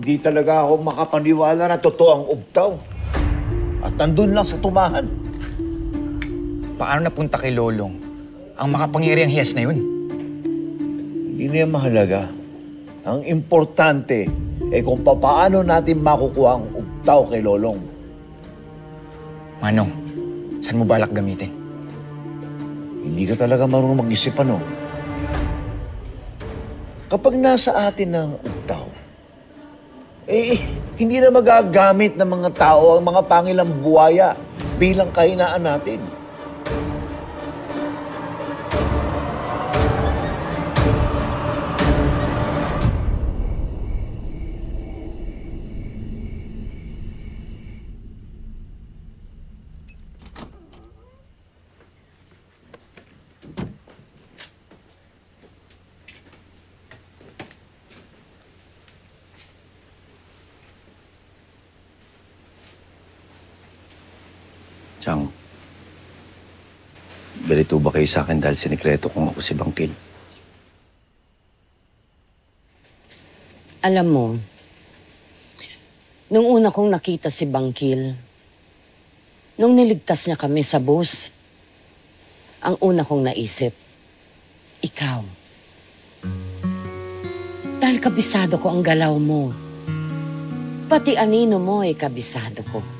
Hindi talaga ako makapaniwala na totoo ang ubtaw. At nandun lang sa tumahan. Paano napunta kay Lolong ang makapangyarihang hiyas na yun? Hindi na yan mahalaga. Ang importante ay kung paano natin makukuha ang ubtaw kay Lolong. Manong, saan mo balak gamitin? Hindi ka talaga marunong mag-isip, ano? Kapag nasa atin ang ubtaw, hindi na magagamit ng mga tao ang mga pangilang buwaya bilang kahinaan natin. Chang, ganito ba kayo sa akin dahil sinikreto kong ako si Bangkil? Alam mo, nung una kong nakita si Bangkil, nung niligtas niya kami sa bus, ang una kong naisip, ikaw. Dahil kabisado ko ang galaw mo. Pati anino mo ay kabisado ko.